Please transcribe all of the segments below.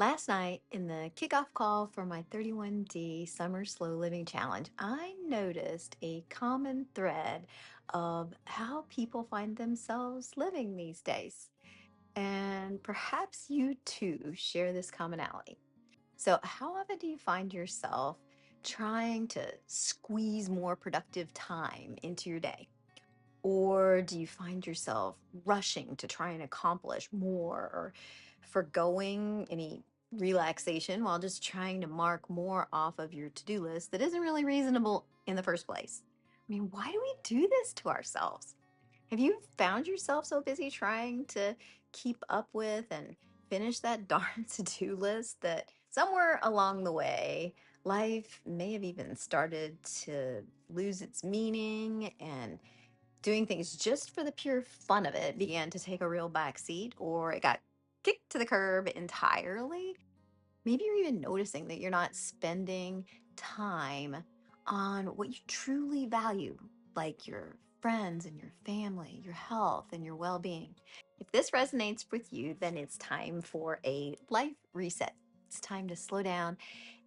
Last night, in the kickoff call for my 31-day Summer Slow Living Challenge, I noticed a common thread of how people find themselves living these days. And perhaps you too share this commonality. So, how often do you find yourself trying to squeeze more productive time into your day? Or do you find yourself rushing to try and accomplish more or forgoing any relaxation while just trying to mark more off of your to do list that isn't really reasonable in the first place? I mean, why do we do this to ourselves? Have you found yourself so busy trying to keep up with and finish that darn to do list that somewhere along the way, life may have even started to lose its meaning and doing things just for the pure fun of it began to take a real backseat, or it got kicked to the curb entirely? Maybe you're even noticing that you're not spending time on what you truly value, like your friends and your family, your health and your well being. If this resonates with you, then it's time for a life reset. It's time to slow down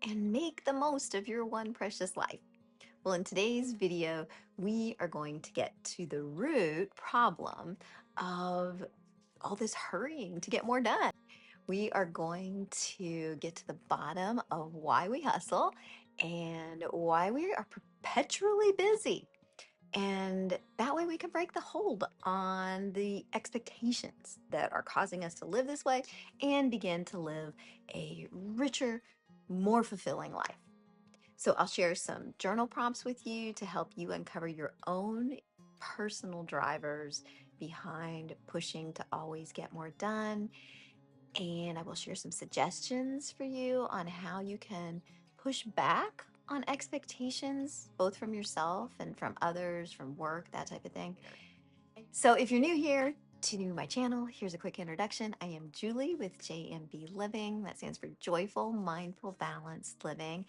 and make the most of your one precious life. Well, in today's video, we are going to get to the root problem of all this hurrying to get more done. We are going to get to the bottom of why we hustle and why we are perpetually busy. And that way we can break the hold on the expectations that are causing us to live this way and begin to live a richer, more fulfilling life. So I'll share some journal prompts with you to help you uncover your own personal drivers behind pushing to always get more done. And I will share some suggestions for you on how you can push back on expectations, both from yourself and from others, from work, that type of thing. So if you're new here to my channel, here's a quick introduction. I am Julie with JMB Living. That stands for Joyful, Mindful, Balanced Living.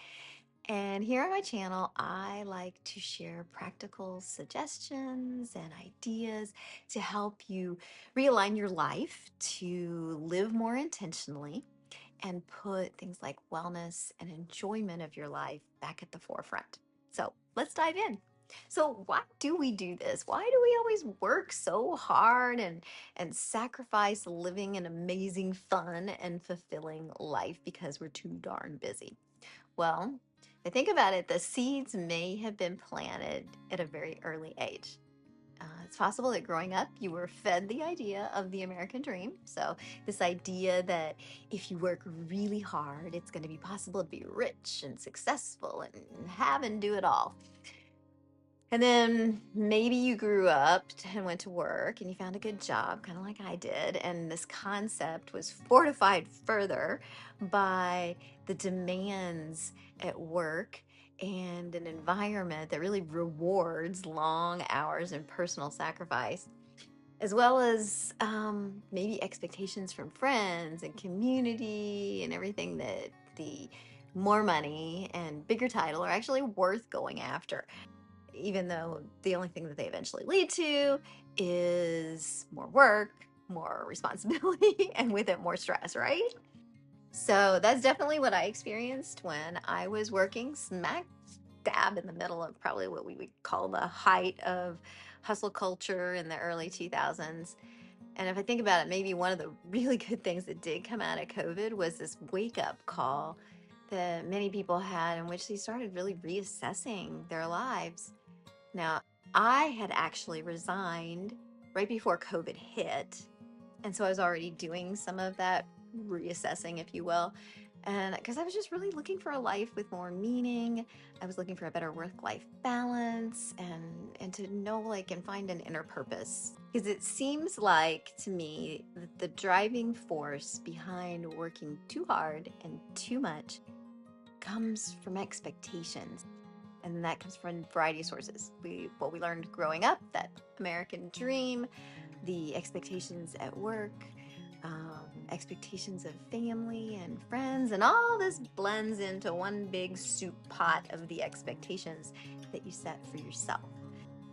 And here on my channel, I like to share practical suggestions and ideas to help you realign your life to live more intentionally and put things like wellness and enjoyment of your life back at the forefront. So let's dive in. So why do we do this? Why do we always work so hard and sacrifice living an amazing, fun, and fulfilling life because we're too darn busy? Well, if I think about it, the seeds may have been planted at a very early age. It's possible that growing up, you were fed the idea of the American dream. So, this idea that if you work really hard, it's going to be possible to be rich and successful and have and do it all. And then maybe you grew up and went to work and you found a good job, kind of like I did. And this concept was fortified further by the demands at work and an environment that really rewards long hours and personal sacrifice, as well as maybe expectations from friends and community and everything that the more money and bigger title are actually worth going after, even though the only thing that they eventually lead to is more work, more responsibility, and with it, more stress, right? So that's definitely what I experienced when I was working smack dab in the middle of probably what we would call the height of hustle culture in the early 2000s. And if I think about it, maybe one of the really good things that did come out of COVID was this wake up call that many people had, in which they started really reassessing their lives. Now, I had actually resigned right before COVID hit. And so I was already doing some of that reassessing, if you will. And because I was just really looking for a life with more meaning, I was looking for a better work-life balance and to know like and find an inner purpose. Because it seems like to me that the driving force behind working too hard and too much comes from expectations. And that comes from a variety of sources. What we learned growing up, that American dream, the expectations at work, expectations of family and friends, and all this blends into one big soup pot of the expectations that you set for yourself.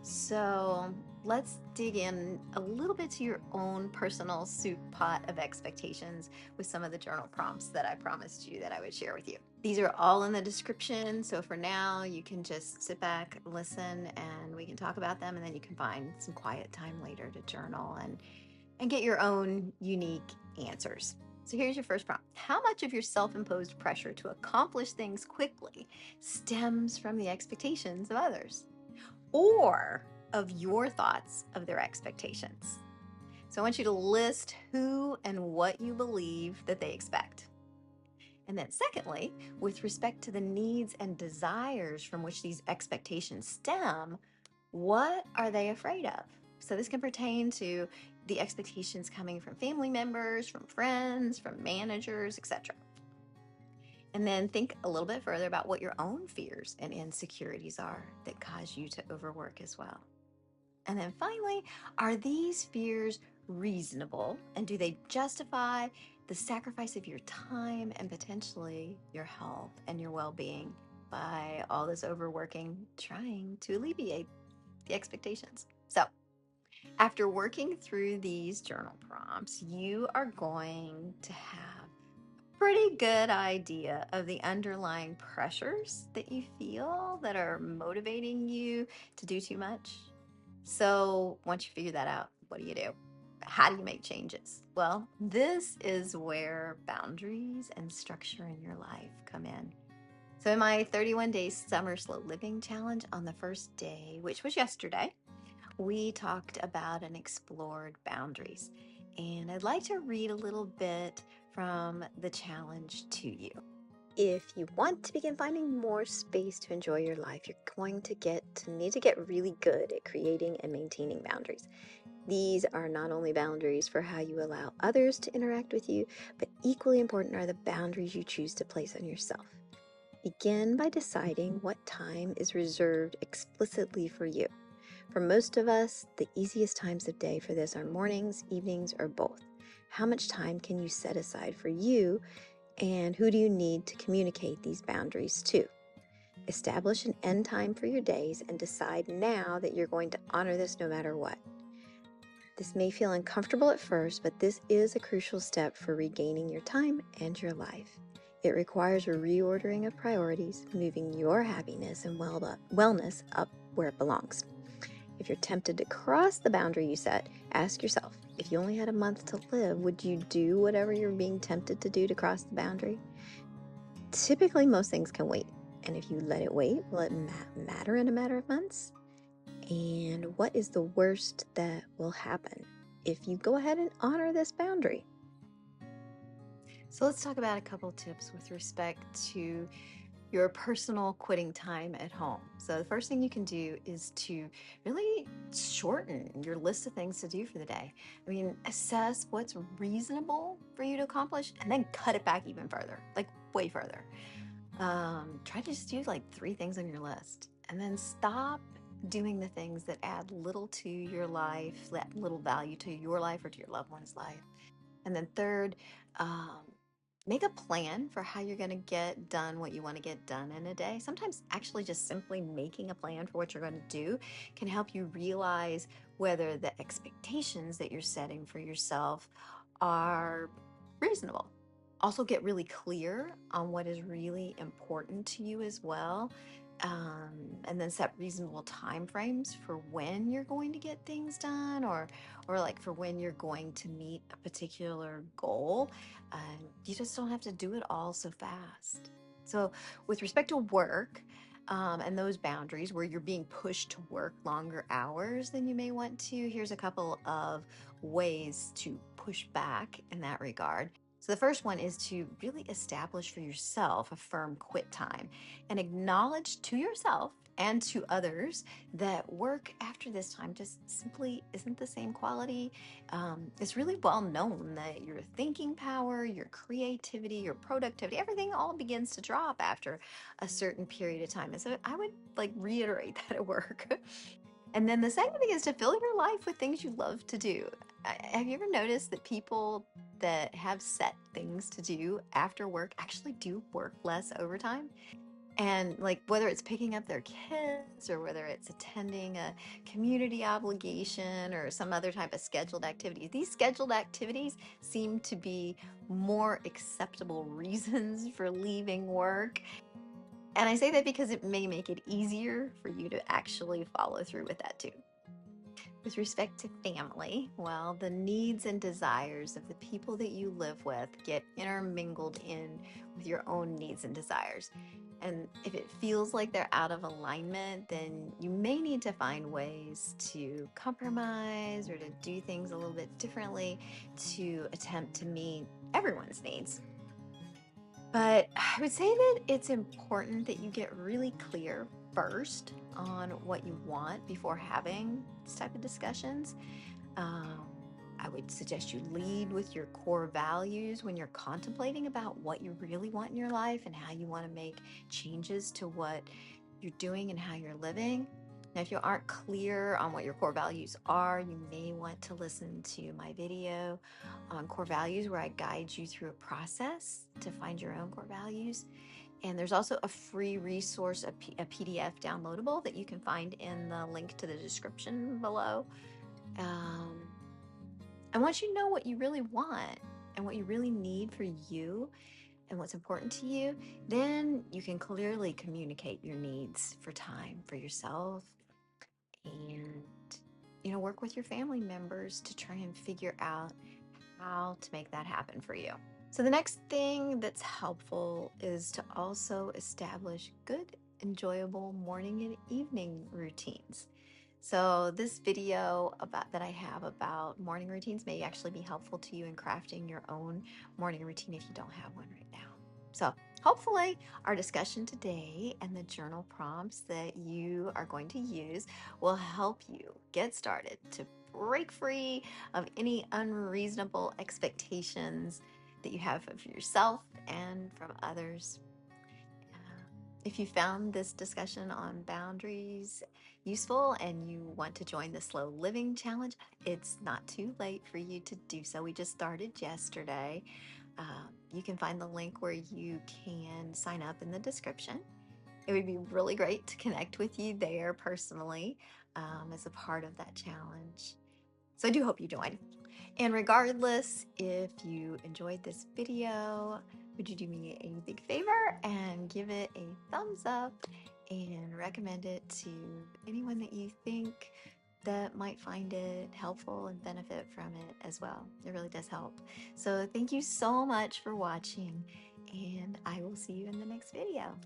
So let's dig in a little bit to your own personal soup pot of expectations with some of the journal prompts that I promised you that I would share with you. These are all in the description. So for now, you can just sit back, listen, and we can talk about them. And then you can find some quiet time later to journal and get your own unique answers. So here's your first prompt. How much of your self imposed pressure to accomplish things quickly stems from the expectations of others or of your thoughts of their expectations? So I want you to list who and what you believe that they expect. And then, secondly, with respect to the needs and desires from which these expectations stem, what are they afraid of? So, this can pertain to the expectations coming from family members, from friends, from managers, etc. And then think a little bit further about what your own fears and insecurities are that cause you to overwork as well. And then finally, are these fears reasonable? And do they justify the sacrifice of your time and potentially your health and your well being by all this overworking trying to alleviate the expectations? So, after working through these journal prompts, you are going to have a pretty good idea of the underlying pressures that you feel that are motivating you to do too much. So once you figure that out, what do you do? How do you make changes? Well, this is where boundaries and structure in your life come in. So in my 31 days summer slow living challenge on the first day, which was yesterday, we talked about and explored boundaries. And I'd like to read a little bit from the challenge to you. If you want to begin finding more space to enjoy your life, you're going to need to get really good at creating and maintaining boundaries. These are not only boundaries for how you allow others to interact with you, but equally important are the boundaries you choose to place on yourself. Begin by deciding what time is reserved explicitly for you. For most of us, the easiest times of day for this are mornings, evenings, or both. How much time can you set aside for you? And who do you need to communicate these boundaries to? Establish an end time for your days and decide now that you're going to honor this no matter what. This may feel uncomfortable at first, but this is a crucial step for regaining your time and your life. It requires a reordering of priorities, moving your happiness and wellness up where it belongs. If you're tempted to cross the boundary you set, ask yourself, if you only had a month to live, would you do whatever you're being tempted to do to cross the boundary? Typically, most things can wait. And if you let it wait, will it matter in a matter of months? And what is the worst that will happen if you go ahead and honor this boundary? So let's talk about a couple tips with respect to your personal quitting time at home. So the first thing you can do is to really shorten your list of things to do for the day. I mean, assess what's reasonable for you to accomplish and then cut it back even further, like way further. Try to just do like 3 things on your list and then stop doing the things that add little to your life, that little value to your life or to your loved one's life. And then third, um, make a plan for how you're going to get done what you want to get done in a day. Sometimes actually just simply making a plan for what you're going to do can help you realize whether the expectations that you're setting for yourself are reasonable. Also get really clear on what is really important to you as well. And then set reasonable time frames for when you're going to get things done or like for when you're going to meet a particular goal. You just don't have to do it all so fast. So with respect to work, and those boundaries where you're being pushed to work longer hours than you may want to, here's a couple of ways to push back in that regard. So the first one is to really establish for yourself a firm quit time and acknowledge to yourself and to others that work after this time just simply isn't the same quality. It's really well known that your thinking power, your creativity, your productivity, everything all begins to drop after a certain period of time. And so I would like reiterate that at work. And then the second thing is to fill your life with things you love to do. Have you ever noticed that people that have set things to do after work actually do work less overtime? And like whether it's picking up their kids or whether it's attending a community obligation or some other type of scheduled activity, these scheduled activities seem to be more acceptable reasons for leaving work. And I say that because it may make it easier for you to actually follow through with that too. With respect to family, well, the needs and desires of the people that you live with get intermingled in with your own needs and desires. And if it feels like they're out of alignment, then you may need to find ways to compromise or to do things a little bit differently to attempt to meet everyone's needs. But I would say that it's important that you get really clear first on what you want before having this type of discussions. Um, I would suggest you lead with your core values when you're contemplating about what you really want in your life and how you want to make changes to what you're doing and how you're living. Now, if you aren't clear on what your core values are, you may want to listen to my video on core values where I guide you through a process to find your own core values. And there's also a free resource, a PDF downloadable that you can find in the link to the description below. Um, and once you know what you really want and what you really need for you and what's important to you, then you can clearly communicate your needs for time for yourself and work with your family members to try and figure out how to make that happen for you. So the next thing that's helpful is to also establish good, enjoyable morning and evening routines. So this video that I have about morning routines may actually be helpful to you in crafting your own morning routine if you don't have one right now. So hopefully our discussion today and the journal prompts that you are going to use will help you get started to break free of any unreasonable expectations that you have of yourself and from others. If you found this discussion on boundaries useful and you want to join the Slow Living Challenge, it's not too late for you to do so. We just started yesterday. You can find the link where you can sign up in the description. It would be really great to connect with you there personally as a part of that challenge. So I do hope you join. And regardless, if you enjoyed this video, would you do me a big favor and give it a thumbs up and recommend it to anyone that you think that might find it helpful and benefit from it as well. It really does help. So thank you so much for watching, and I will see you in the next video.